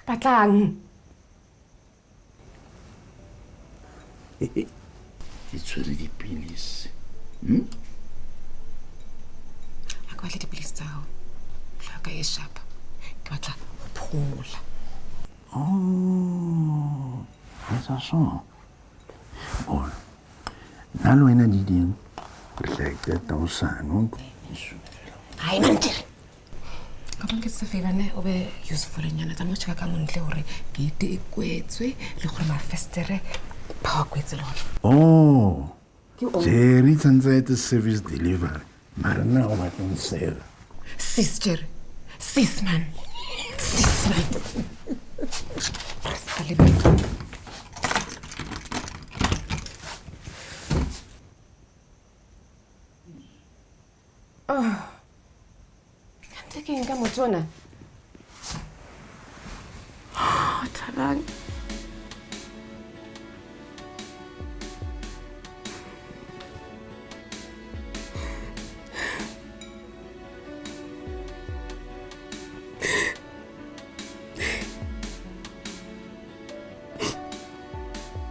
Batlang. It's really the pills. A kwa le dipilisi tsa hao. Hlaka e shapa. Ke batla ho phomola. Oh, that's so. Bon, nalo ena di ding. Perfecto, tausano. Hai mantire. Ka bang ke se favor ne o be useful nyana tsa mo tshaka ka montle hore gate e kwetswe le gore mafestere ba kwetse lona. Oh. Jerry tsantsete service delivery. Mara na o batlang sale. Sis Jerry. Sis man. Sis man. Oh. I'm taking a motona. Oh, Talang.